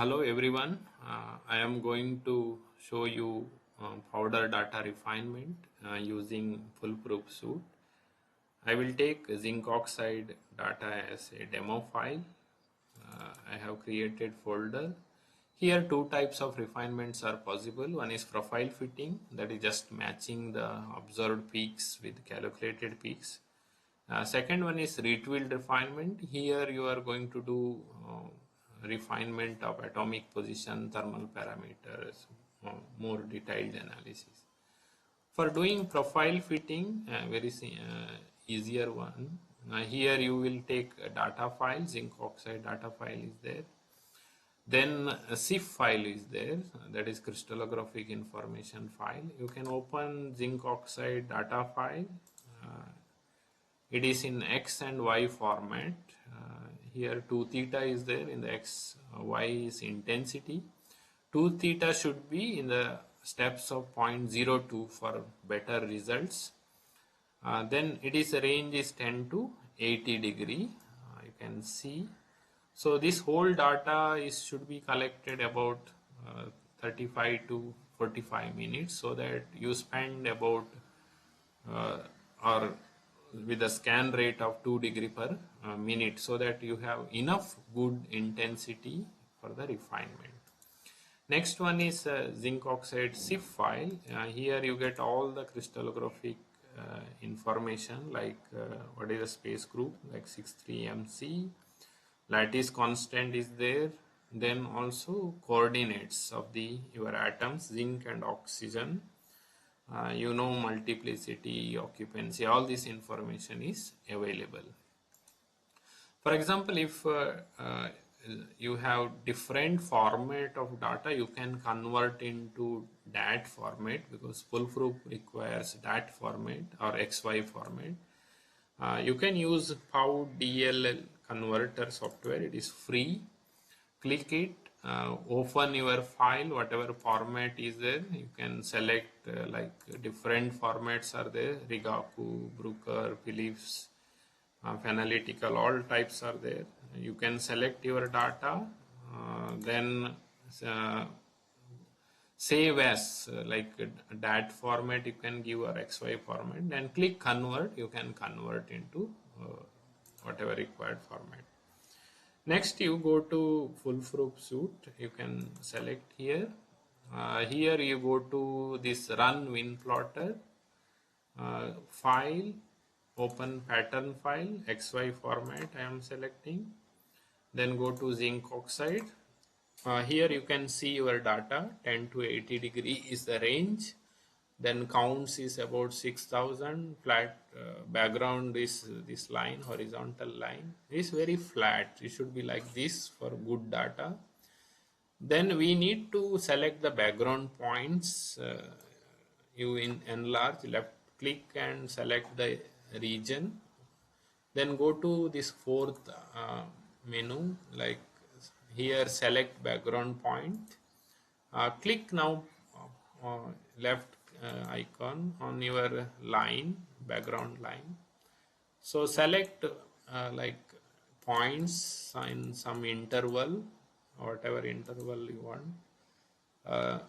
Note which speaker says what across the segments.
Speaker 1: Hello everyone. I am going to show you powder data refinement using foolproof suite. I will take zinc oxide data as a demo file. I have created folder. Here two types of refinements are possible. One is profile fitting, that is just matching the observed peaks with calculated peaks. Second one is retweeled refinement. Here you are going to do refinement of atomic position, thermal parameters, more detailed analysis. For doing profile fitting, very easier one. Here you will take a data file, zinc oxide data file is there. Then a CIF file is there, that is crystallographic information file. You can open zinc oxide data file. It is in X and Y format. Here 2 theta is there in the X, Y is intensity. 2 theta should be in the steps of 0.02 for better results. Then it is range is 10 to 80 degree. You can see. So this whole data should be collected about 35 to 45 minutes, so that you spend about or with a scan rate of 2 degree per minute, so that you have enough good intensity for the refinement. Next one is zinc oxide CIF file. Here you get all the crystallographic information, like what is the space group, like 63MC, lattice constant is there, then also coordinates of the your atoms, zinc and oxygen. Multiplicity, occupancy, all this information is available. For example, if you have different format of data, you can convert into DAT format, because foolproof requires DAT format or XY format. You can use PowDLL converter software, it is free. Click it, open your file, whatever format is there. You can select like different formats are there, Rigaku, Brooker, Phillips, Analytical, all types are there. You can select your data, then save as like DAT format you can give, or XY format, then click convert, you can convert into whatever required format. Next you go to foolproof suite, you can select here. Here you go to this run win plotter, file, open pattern file, XY format I am selecting, then go to zinc oxide. Here you can see your data, 10 to 80 degree is the range, then counts is about 6000, flat background is this line, horizontal line is very flat, it should be like this for good data. Then we need to select the background points. You enlarge, left click and select the region, then go to this fourth menu, like here select background point, click now left icon on your line, background line. So select like points in some interval, whatever interval you want.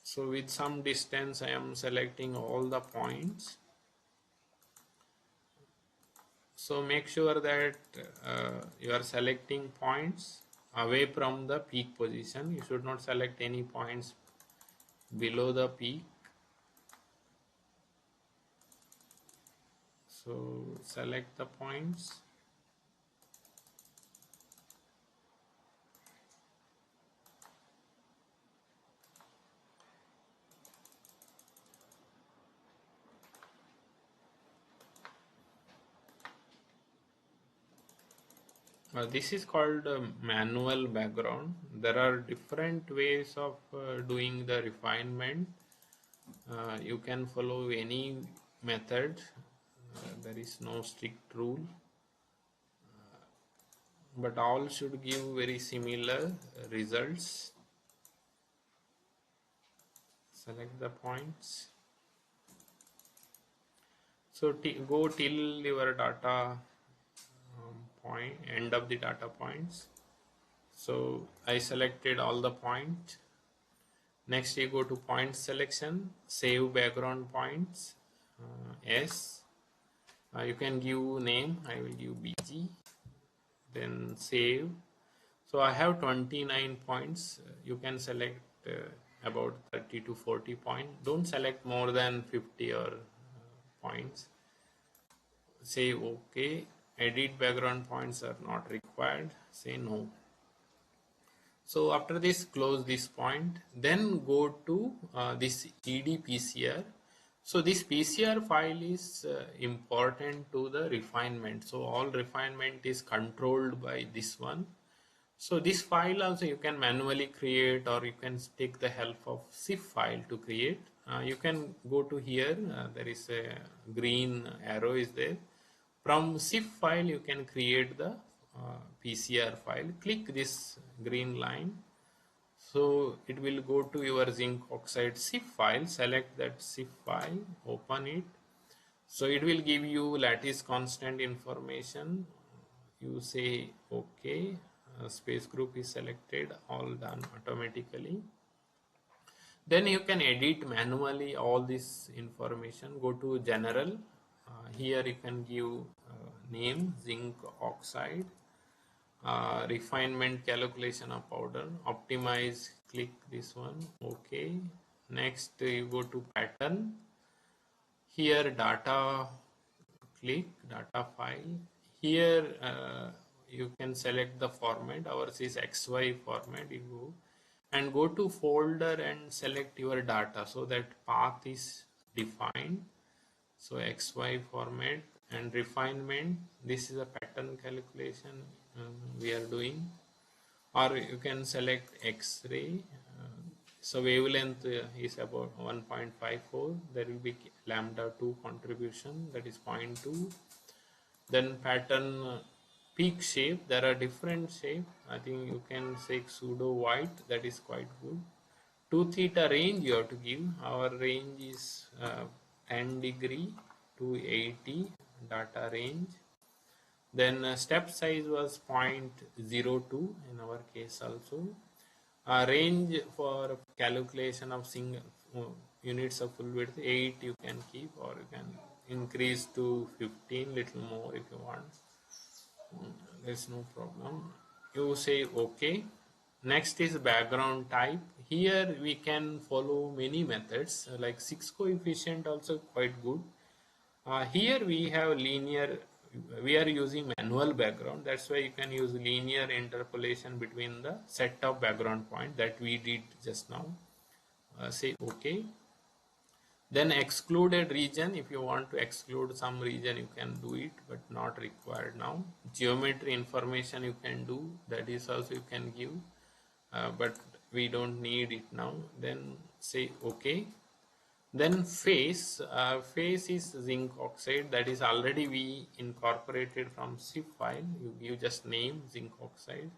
Speaker 1: So with some distance I am selecting all the points. So make sure that you are selecting points away from the peak position. You should not select any points below the peak. So select the points. This is called manual background. There are different ways of doing the refinement. You can follow any method. There is no strict rule, but all should give very similar results. Select the points. So go till your data point, end of the data points. So I selected all the points. Next you go to point selection, save background points, yes. You can give name, I will give BG, then save. So I have 29 points. You can select about 30 to 40 points. Don't select more than 50 or points. Say OK. Edit background points are not required. Say no. So after this, close this point. Then go to this ED So this PCR file is important to the refinement. So all refinement is controlled by this one. So this file also you can manually create, or you can take the help of zip file to create. You can go to here, there is a green arrow is there. From zip file you can create the PCR file. Click this green line. So it will go to your zinc oxide zip file, select that zip file, open it. So it will give you lattice constant information. You say OK, space group is selected, all done automatically. Then you can edit manually all this information. Go to general. Here you can give name zinc oxide, refinement calculation of powder, optimize, click this one, OK. Next you go to pattern. Here data, click data file. Here you can select the format. Ours is XY format. You go and go to folder and select your data so that path is defined. So XY format and refinement. This is a pattern calculation we are doing. Or you can select X-ray. So wavelength is about 1.54. There will be lambda 2 contribution, that is 0.2. Then pattern peak shape, there are different shape. I think you can say pseudo white, that is quite good. 2 theta range you have to give. Our range is 10 degree to 80 data range. Then step size was 0.02 in our case also. Range for calculation of single units of full width 8 you can keep, or you can increase to 15, little more if you want. There's no problem. You say OK. Next is background type. Here we can follow many methods, like 6 coefficient also quite good. Here we have linear, we are using manual background, that's why you can use linear interpolation between the set of background point that we did just now. Say OK. Then excluded region, if you want to exclude some region you can do it, but not required now. Geometry information you can do, that is also you can give, but we don't need it now. Then say OK. Then phase, phase is zinc oxide, that is already we incorporated from zip file. You give just name zinc oxide.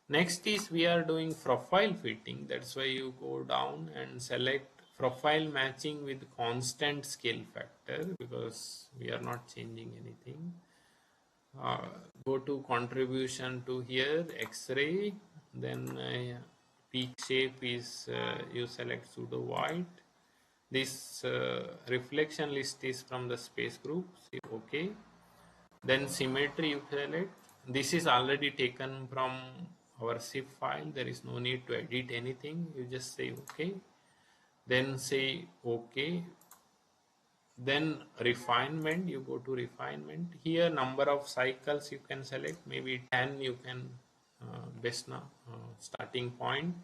Speaker 1: Next is we are doing profile fitting, that's why you go down and select profile matching with constant scale factor, because we are not changing anything. Go to contribution to here, X-ray, then peak shape is you select pseudo white. This reflection list is from the space group, say OK. Then symmetry you select. This is already taken from our zip file, there is no need to edit anything, you just say OK. Then say OK. Then refinement, you go to refinement. Here number of cycles you can select, maybe 10 you can best now starting point.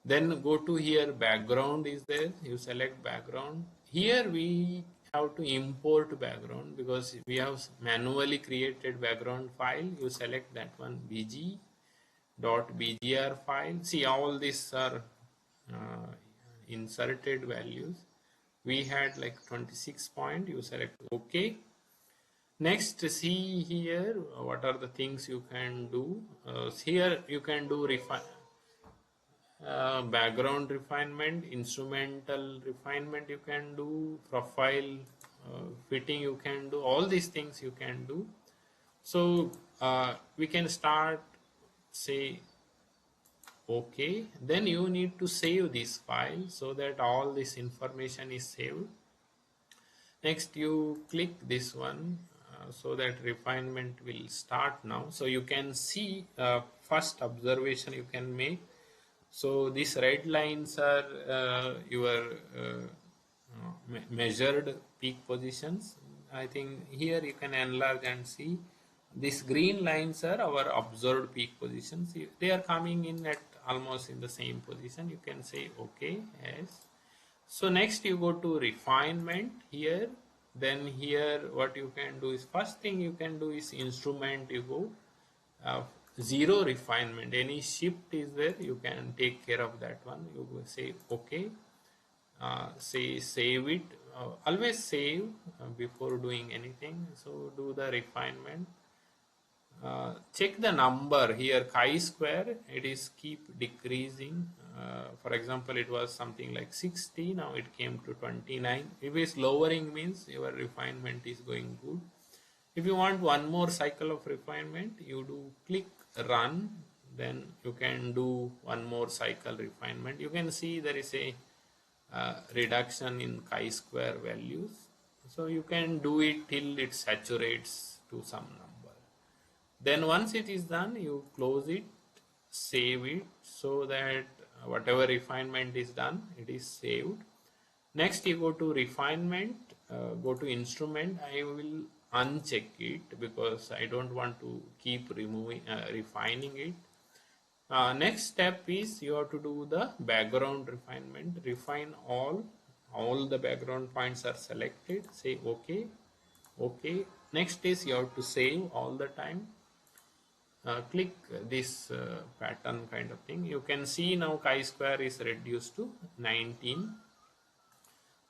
Speaker 1: Then go to here, background is there, you select background. Here we have to import background because we have manually created background file. You select that one, bg.bgr file. See, all these are inserted values. We had like 26 point, you select OK. Next, see here what are the things you can do. Here you can do background refinement, instrumental refinement you can do, profile fitting you can do, all these things you can do. So we can start, say OK. Then you need to save this file so that all this information is saved. Next, you click this one so that refinement will start now. So you can see first observation you can make. So these red lines are your measured peak positions. I think here you can enlarge and see these green lines are our observed peak positions. They are coming in at almost in the same position. You can say OK, yes. So next you go to refinement here. Then here what you can do is, first thing you can do is instrument, you go uh, zero refinement. Any shift is there, you can take care of that one. You go say OK, say save it. Always save before doing anything. So do the refinement. Check the number here, chi-square, it is keep decreasing. For example, it was something like 60, now it came to 29. If it's lowering means your refinement is going good. If you want one more cycle of refinement, you do click run, then you can do one more cycle refinement. You can see there is a reduction in chi-square values. So you can do it till it saturates to some number. Then once it is done, you close it, save it, so that whatever refinement is done, it is saved. Next you go to refinement, go to instrument. I will uncheck it because I don't want to keep refining it. Next step is you have to do the background refinement. Refine all the background points are selected. Say OK, OK. Next is you have to save all the time. Click this pattern kind of thing. You can see now chi-square is reduced to 19.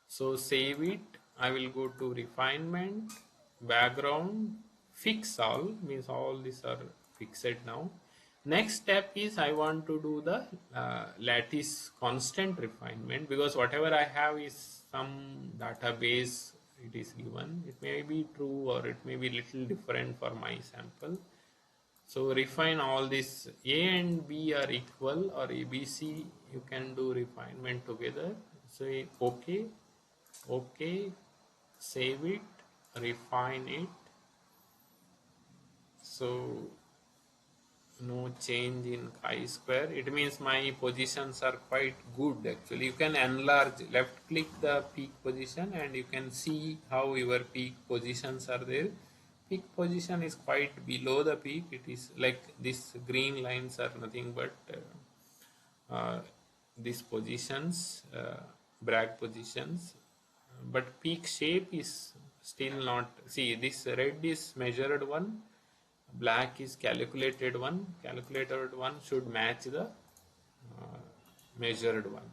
Speaker 1: So save it. I will go to refinement, background, fix all, means all these are fixed now. Next step is I want to do the lattice constant refinement, because whatever I have is some database it is given. It may be true or it may be little different for my sample. So refine all this. A and B are equal, or ABC, you can do refinement together. Say OK, OK, save it, refine it. So no change in chi-square. It means my positions are quite good actually. You can enlarge, left click the peak position and you can see how your peak positions are there. Peak position is quite below the peak. It is like these green lines are nothing but these positions, brag positions, but peak shape is still not. See, this red is measured one, black is calculated one. Calculated one should match the measured one.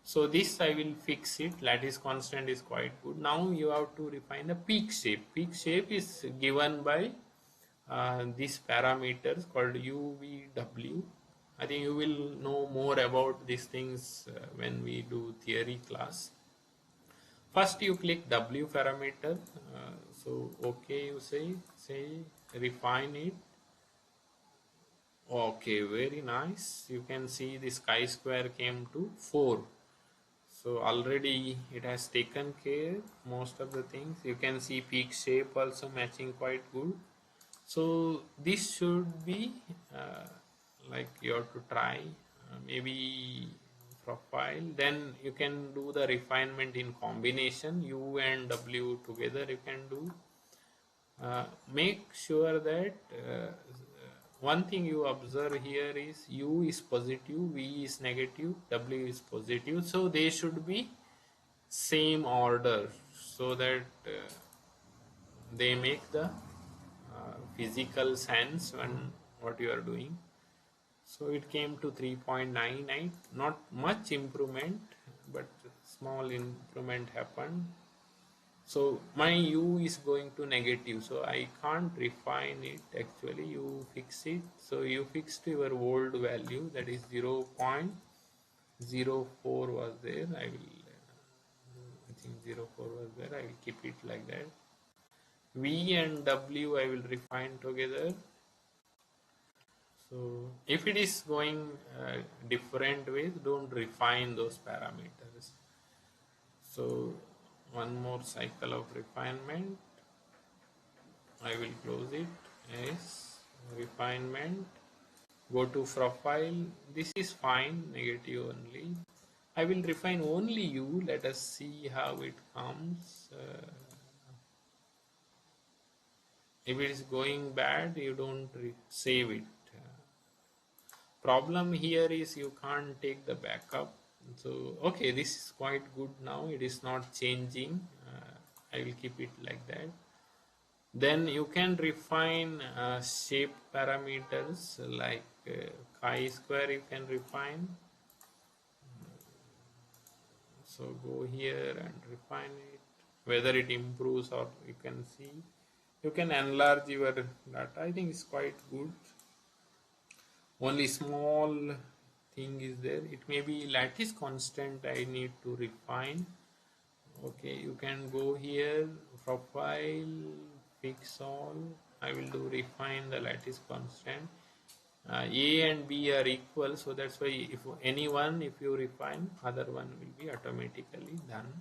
Speaker 1: So this I will fix it. Lattice constant is quite good. Now you have to refine the peak shape. Peak shape is given by these parameters called UVW. I think you will know more about these things when we do theory class. First you click W parameter. So OK, you say refine it. Okay, very nice. You can see this chi-square came to 4. So already it has taken care most of the things. You can see peak shape also matching quite good. So this should be like you have to try maybe profile. Then you can do the refinement in combination. U and W together you can do. Make sure that one thing you observe here is U is positive, V is negative, W is positive. So they should be same order so that they make the physical sense when what you are doing. So it came to 3.99, not much improvement, but small improvement happened. So my U is going to negative, so I can't refine it actually. You fix it. So you fixed your old value, that is 0.04 was there. I think 0.4 was there. I will keep it like that. V and W I will refine together. So if it is going different ways, don't refine those parameters. So one more cycle of refinement. I will close it as refinement. Go to profile. This is fine, negative only. I will refine only you. Let us see how it comes. If it is going bad, you don't save it. Problem here is you can't take the backup. So okay, this is quite good now. It is not changing. I will keep it like that. Then you can refine shape parameters like chi-square you can refine. So go here and refine it, whether it improves or you can see. You can enlarge your data. I think it's quite good. Only small thing is there. It may be lattice constant I need to refine. Okay, you can go here, profile, fix all. I will do refine the lattice constant. A and B are equal, so that's why if any one, if you refine, other one will be automatically done.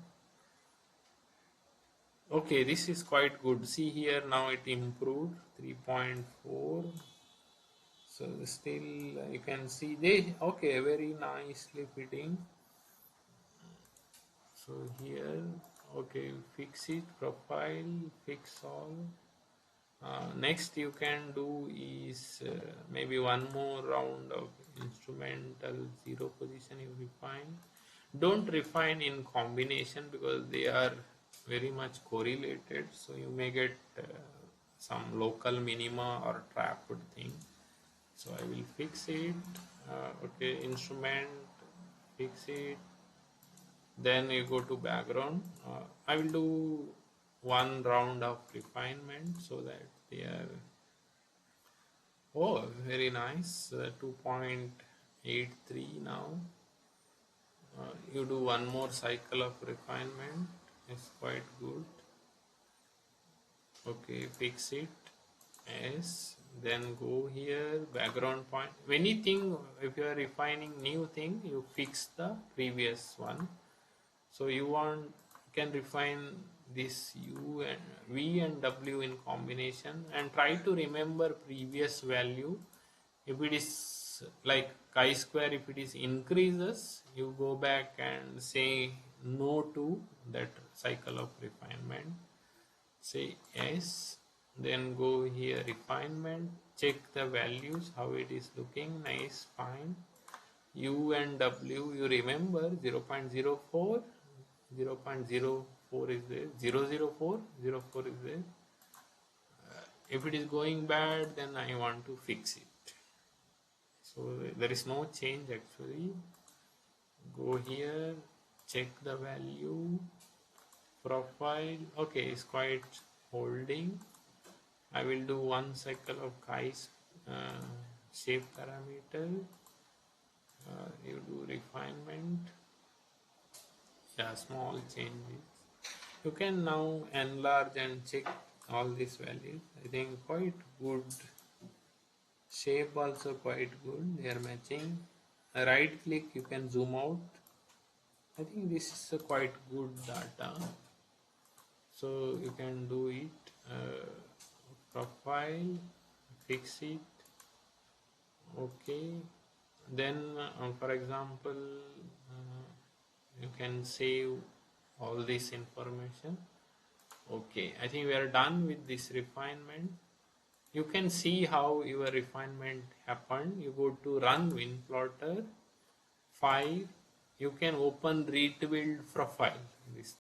Speaker 1: Okay, this is quite good. See here, now it improved 3.4. So still you can see they okay, very nicely fitting. So here, okay, fix it, profile, fix all. Next you can do is maybe one more round of instrumental zero position you refine. Don't refine in combination because they are very much correlated, so you may get some local minima or trapped thing. So I will fix it. Okay, instrument, fix it. Then you go to background. I will do one round of refinement so that they are very nice. 2.83 now. You do one more cycle of refinement. It's quite good. Okay, fix it as. Then go here, background point. Anything, if you are refining new thing, you fix the previous one. So you can refine this U and V and W in combination and try to remember previous value. If it is like chi-square, if it is increases, you go back and say no to that cycle of refinement. Say yes, then go here refinement, check the values, how it is looking, nice, fine. U and W, you remember 0.04, 0.04 is there, 004, 04 is there. If it is going bad, then I want to fix it. So there is no change actually. Go here, check the value, profile. Okay, it's quite holding. I will do one cycle of Chi's shape parameter. You do refinement. Yeah, small changes. You can now enlarge and check all these values. I think quite good. Shape also quite good. They are matching. Right click, you can zoom out. I think this is a quite good data. So you can do it. Profile, fix it. Okay. Then, for example, you can save all this information. Okay, I think we are done with this refinement. You can see how your refinement happened. You go to run WinPlotter 5. You can open read build profile. This